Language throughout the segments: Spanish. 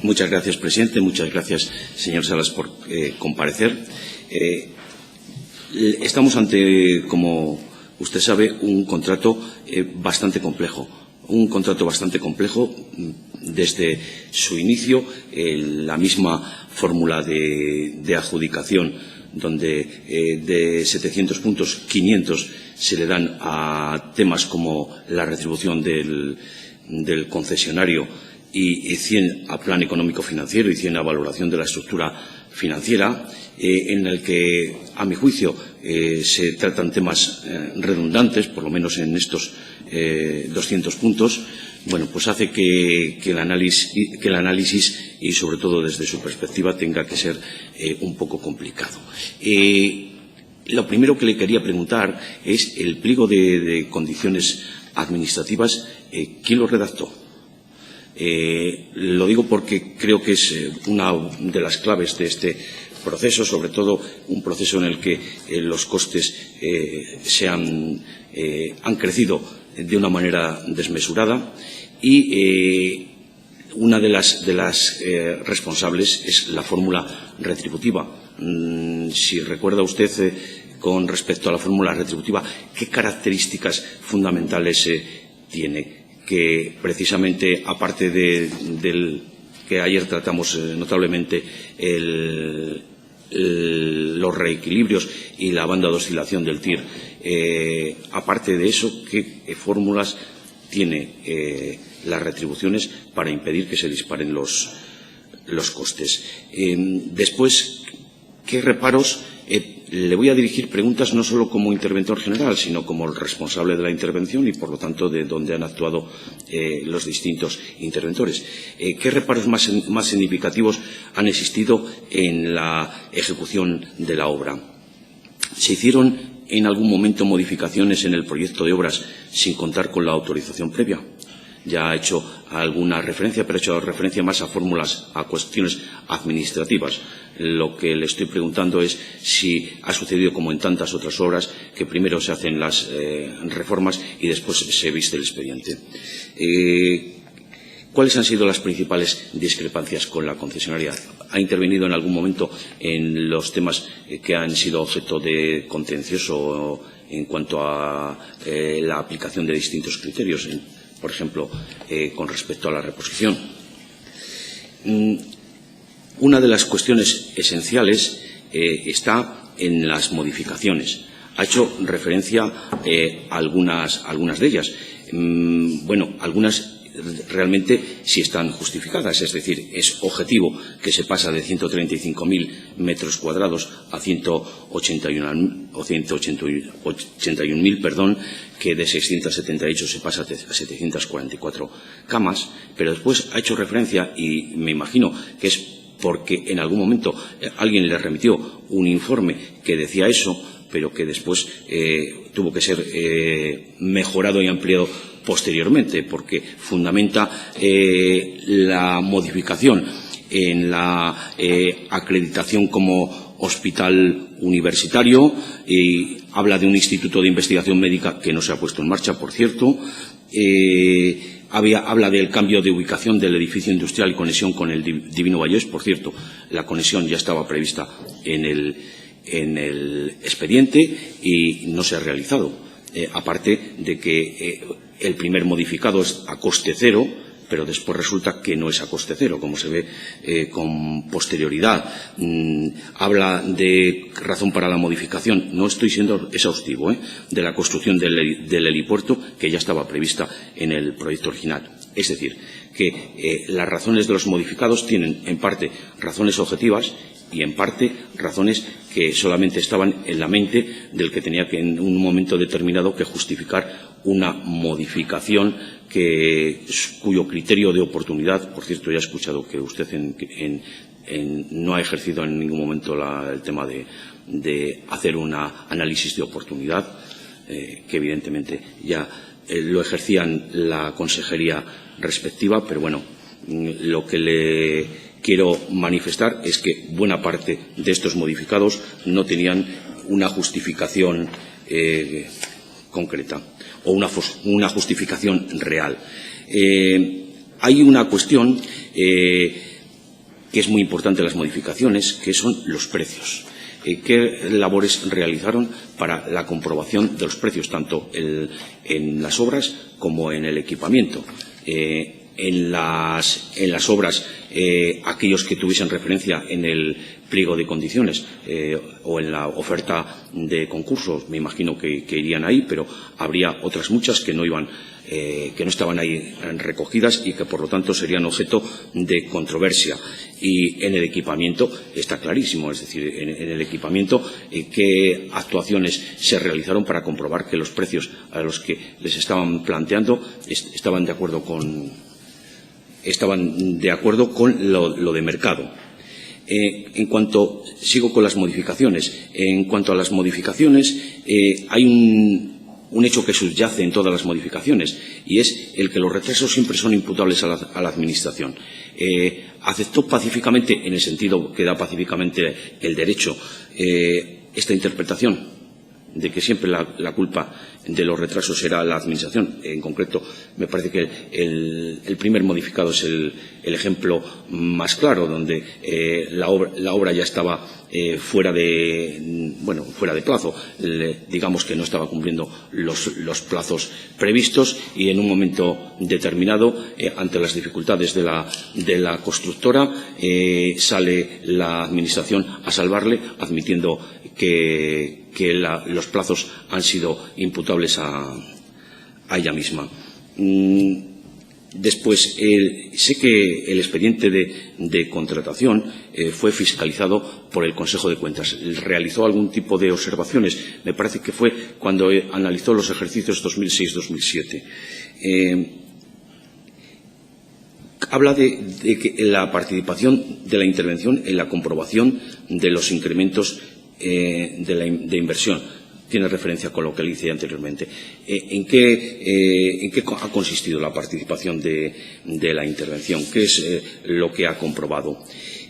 Muchas gracias, presidente. Muchas gracias, señor Salas, por comparecer. Estamos ante, como usted sabe, un contrato bastante complejo. Un contrato bastante complejo desde su inicio, la misma fórmula de adjudicación, donde de 700 puntos, 500 se le dan a temas como la retribución del concesionario y 100 a plan económico financiero y 100 a valoración de la estructura financiera, en el que, a mi juicio, se tratan temas redundantes, por lo menos en estos 200 puntos. Bueno, pues hace que el análisis y, sobre todo, desde su perspectiva, tenga que ser un poco complicado. Lo primero que le quería preguntar es el pliego de condiciones administrativas. ¿Quién lo redactó? Lo digo porque creo que es una de las claves de este proceso, sobre todo un proceso en el que los costes han crecido de una manera desmesurada y una de las responsables es la fórmula retributiva. Si recuerda usted, con respecto a la fórmula retributiva, ¿qué características fundamentales tiene? Que precisamente, aparte del que ayer tratamos notablemente, los reequilibrios y la banda de oscilación del TIR, aparte de eso, ¿qué fórmulas tiene las retribuciones para impedir que se disparen los costes? Después, ¿qué reparos? Le voy a dirigir preguntas no solo como interventor general, sino como el responsable de la intervención y, por lo tanto, de donde han actuado los distintos interventores. ¿Qué reparos más significativos han existido en la ejecución de la obra? ¿Se hicieron en algún momento modificaciones en el proyecto de obras sin contar con la autorización previa? Ya ha hecho alguna referencia, pero ha hecho referencia más a fórmulas, a cuestiones administrativas. Lo que le estoy preguntando es si ha sucedido, como en tantas otras obras, que primero se hacen las reformas y después se viste el expediente. ¿Cuáles han sido las principales discrepancias con la concesionaria? ¿Ha intervenido en algún momento en los temas que han sido objeto de contencioso en cuanto a la aplicación de distintos criterios? Por ejemplo, con respecto a la reposición. Una de las cuestiones esenciales está en las modificaciones. Ha hecho referencia a algunas de ellas. Bueno, algunas realmente sí están justificadas, es decir, es objetivo que se pasa de 135.000 metros cuadrados a 181.000, que de 678 se pasa a 744 camas, pero después ha hecho referencia, y me imagino que es porque en algún momento alguien le remitió un informe que decía eso, pero que después tuvo que ser mejorado y ampliado posteriormente, porque fundamenta la modificación en la acreditación como hospital universitario, y habla de un instituto de investigación médica que no se ha puesto en marcha, por cierto. Habla del cambio de ubicación del edificio industrial y conexión con el Divino Vallés. Por cierto, la conexión ya estaba prevista en el expediente y no se ha realizado. Aparte de que el primer modificado es a coste cero, pero después resulta que no es a coste cero, como se ve con posterioridad. Habla de razón para la modificación, no estoy siendo exhaustivo, de la construcción del helipuerto, que ya estaba prevista en el proyecto original. Es decir, que las razones de los modificados tienen, en parte, razones objetivas y, en parte, razones que solamente estaban en la mente del que tenía que, en un momento determinado, que justificar una modificación cuyo criterio de oportunidad, por cierto, ya he escuchado que usted no ha ejercido en ningún momento el tema de hacer un análisis de oportunidad, que evidentemente ya lo ejercían la consejería respectiva, pero bueno, lo que le quiero manifestar es que buena parte de estos modificados no tenían una justificación concreta o una justificación real. Hay una cuestión que es muy importante las modificaciones, que son los precios. ¿Qué labores realizaron para la comprobación de los precios, tanto en las obras como en el equipamiento? En las obras, aquellos que tuviesen referencia en el pliego de condiciones o en la oferta de concursos, me imagino que irían ahí, pero habría otras muchas que no estaban ahí recogidas y que, por lo tanto, serían objeto de controversia. Y en el equipamiento está clarísimo, es decir, en el equipamiento, qué actuaciones se realizaron para comprobar que los precios a los que les estaban planteando estaban de acuerdo con lo de mercado. Sigo con las modificaciones. En cuanto a las modificaciones, hay un hecho que subyace en todas las modificaciones, y es el que los retrasos siempre son imputables a la Administración. Aceptó pacíficamente, en el sentido que da pacíficamente el derecho, esta interpretación de que siempre la culpa de los retrasos será la Administración. En concreto, me parece que el primer modificado es el ejemplo más claro, donde la obra ya estaba fuera de plazo. Digamos que no estaba cumpliendo los plazos previstos, y en un momento determinado, ante las dificultades de la constructora, sale la Administración a salvarle, admitiendo que los plazos han sido imputables a ella misma. Después, sé que el expediente de contratación fue fiscalizado por el Consejo de Cuentas. ¿Realizó algún tipo de observaciones? Me parece que fue cuando analizó los ejercicios 2006-2007. Habla de que la participación de la intervención en la comprobación de los incrementos de inversión. Tiene referencia con lo que le hice anteriormente. ¿En qué ha consistido la participación de la intervención? ¿Qué es lo que ha comprobado?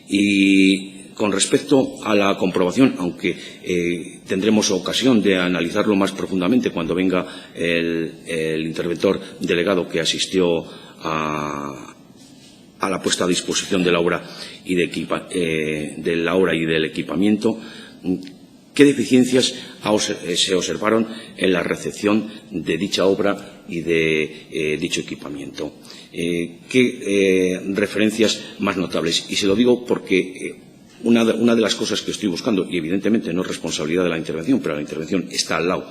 Y con respecto a la comprobación, aunque tendremos ocasión de analizarlo más profundamente cuando venga el interventor delegado que asistió a la puesta a disposición de la obra y del equipamiento, ¿qué deficiencias se observaron en la recepción de dicha obra y de dicho equipamiento? ¿Qué referencias más notables? Y se lo digo porque una de las cosas que estoy buscando, y evidentemente no es responsabilidad de la intervención, pero la intervención está al lado,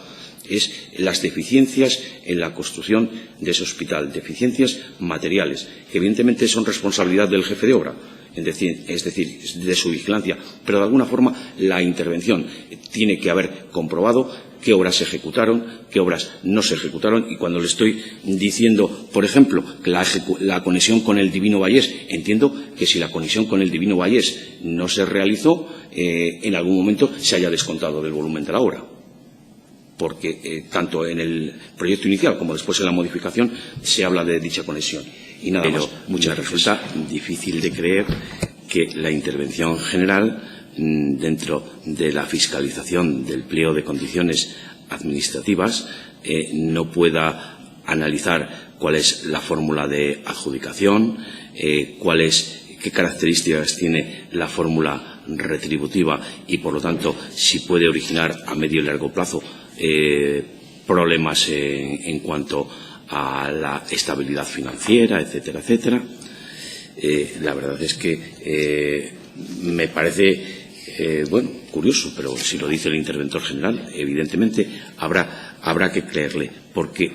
es las deficiencias en la construcción de ese hospital, deficiencias materiales, que evidentemente son responsabilidad del jefe de obra, es decir, de su vigilancia, pero de alguna forma la intervención tiene que haber comprobado qué obras se ejecutaron, qué obras no se ejecutaron, y cuando le estoy diciendo, por ejemplo, que la conexión con el Divino Vallés, entiendo que si la conexión con el Divino Vallés no se realizó, en algún momento se haya descontado del volumen de la obra, porque tanto en el proyecto inicial como después en la modificación se habla de dicha conexión. Y nada más. Muchas gracias. Resulta difícil de creer que la intervención general, dentro de la fiscalización del pliego de condiciones administrativas, no pueda analizar cuál es la fórmula de adjudicación, qué características tiene la fórmula retributiva y, por lo tanto, si puede originar a medio y largo plazo problemas en cuanto a la estabilidad financiera, etcétera, etcétera. La verdad es que me parece curioso, pero si lo dice el interventor general, evidentemente habrá que creerle, porque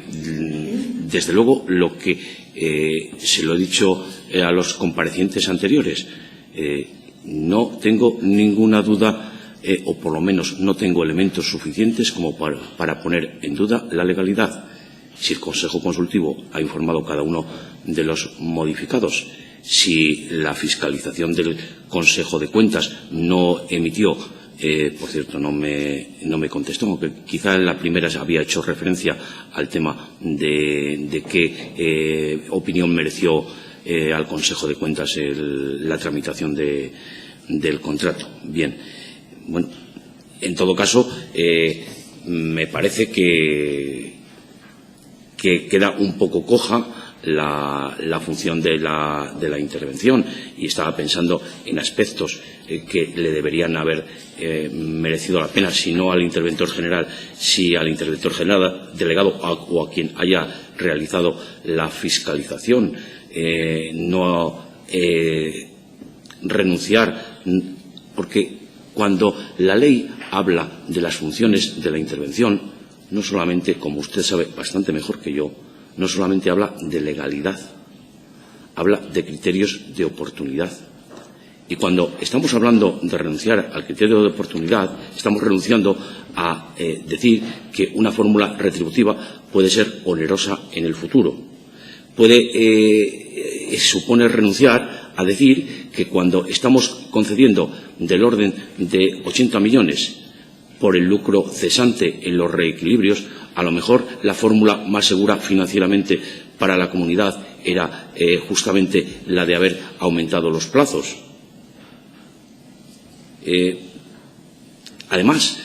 desde luego lo que se lo he dicho a los comparecientes anteriores, no tengo ninguna duda, o por lo menos no tengo elementos suficientes como para poner en duda la legalidad. Si el Consejo Consultivo ha informado cada uno de los modificados, si la fiscalización del Consejo de Cuentas no emitió, por cierto, no me contestó, aunque quizá en la primera había hecho referencia al tema de qué opinión mereció al Consejo de Cuentas la tramitación del contrato. Bien, bueno, en todo caso, me parece que queda un poco coja la función de la intervención, y estaba pensando en aspectos que le deberían haber merecido la pena, si no al interventor general, si al interventor general delegado o a quien haya realizado la fiscalización. No renunciar, porque cuando la ley habla de las funciones de la intervención, no solamente, como usted sabe bastante mejor que yo, no solamente habla de legalidad, habla de criterios de oportunidad. Y cuando estamos hablando de renunciar al criterio de oportunidad, estamos renunciando a decir que una fórmula retributiva puede ser onerosa en el futuro. Puede suponer renunciar a decir que cuando estamos concediendo del orden de 80 millones por el lucro cesante en los reequilibrios, a lo mejor la fórmula más segura financieramente para la comunidad era justamente la de haber aumentado los plazos. Además,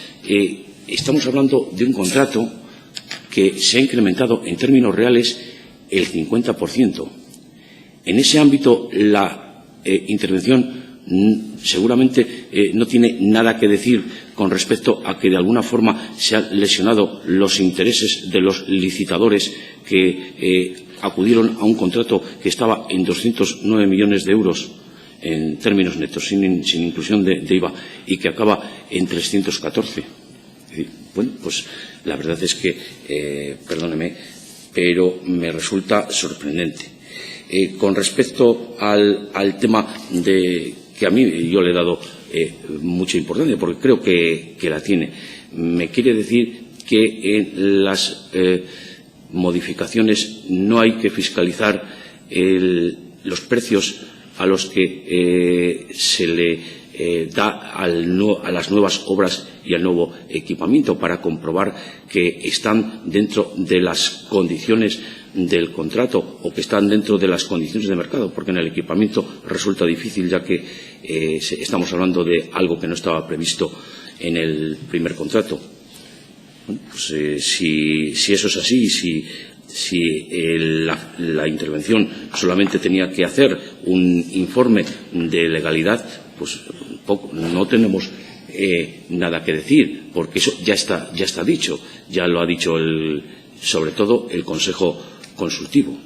estamos hablando de un contrato que se ha incrementado en términos reales el 50%. En ese ámbito, la intervención seguramente no tiene nada que decir con respecto a que de alguna forma se han lesionado los intereses de los licitadores que acudieron a un contrato que estaba en 209 millones de euros en términos netos, sin inclusión de IVA, y que acaba en 314. Bueno, pues la verdad es que, perdóneme, pero me resulta sorprendente. Con respecto al tema que a mí yo le he dado mucha importancia, porque creo que la tiene, me quiere decir que en las modificaciones no hay que fiscalizar los precios a los que se le da a las nuevas obras y al nuevo equipamiento, para comprobar que están dentro de las condiciones del contrato o que están dentro de las condiciones de mercado, porque en el equipamiento resulta difícil, ya que estamos hablando de algo que no estaba previsto en el primer contrato. Bueno, pues si eso es así, si la intervención solamente tenía que hacer un informe de legalidad, pues no tenemos nada que decir, porque eso ya está dicho, ya lo ha dicho sobre todo el Consejo Consultivo.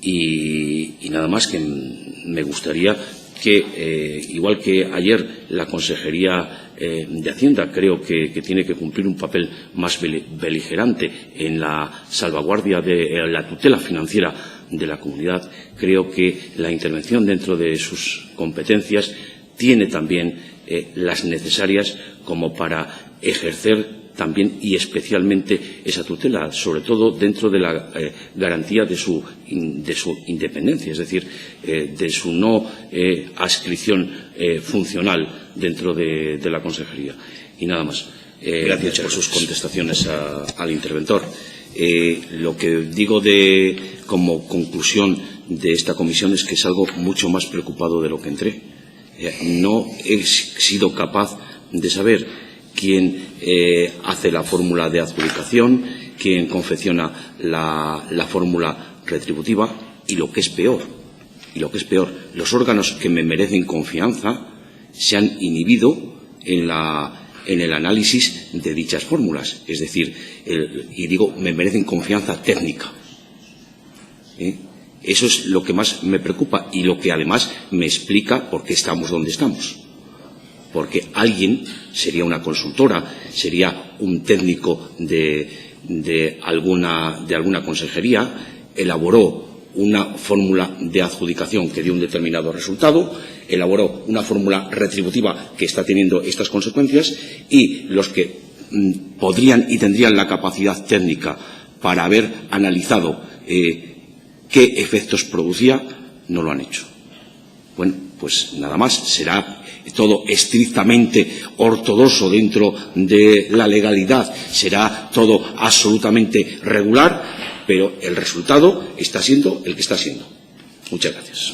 Y nada más, que me gustaría que, igual que ayer la Consejería de Hacienda creo que tiene que cumplir un papel más beligerante en la salvaguardia de la tutela financiera de la comunidad, creo que la intervención dentro de sus competencias tiene también las necesarias como para ejercer también y especialmente esa tutela, sobre todo dentro de la garantía de su independencia, es decir, de su no adscripción funcional dentro de la Consejería. Y nada más. Gracias por sus contestaciones al interventor. Lo que digo como conclusión de esta comisión es que salgo mucho más preocupado de lo que entré. No he sido capaz de saber quién hace la fórmula de adjudicación, quién confecciona la fórmula retributiva, y lo que es peor, los órganos que me merecen confianza se han inhibido en el análisis de dichas fórmulas. Es decir, y digo, me merecen confianza técnica. Eso es lo que más me preocupa y lo que además me explica por qué estamos donde estamos. Porque alguien, sería una consultora, sería un técnico de alguna consejería, elaboró una fórmula de adjudicación que dio un determinado resultado, elaboró una fórmula retributiva que está teniendo estas consecuencias, y los que podrían y tendrían la capacidad técnica para haber analizado qué efectos producía, no lo han hecho. Bueno, pues nada más, será todo estrictamente ortodoxo dentro de la legalidad, será todo absolutamente regular, pero el resultado está siendo el que está siendo. Muchas gracias.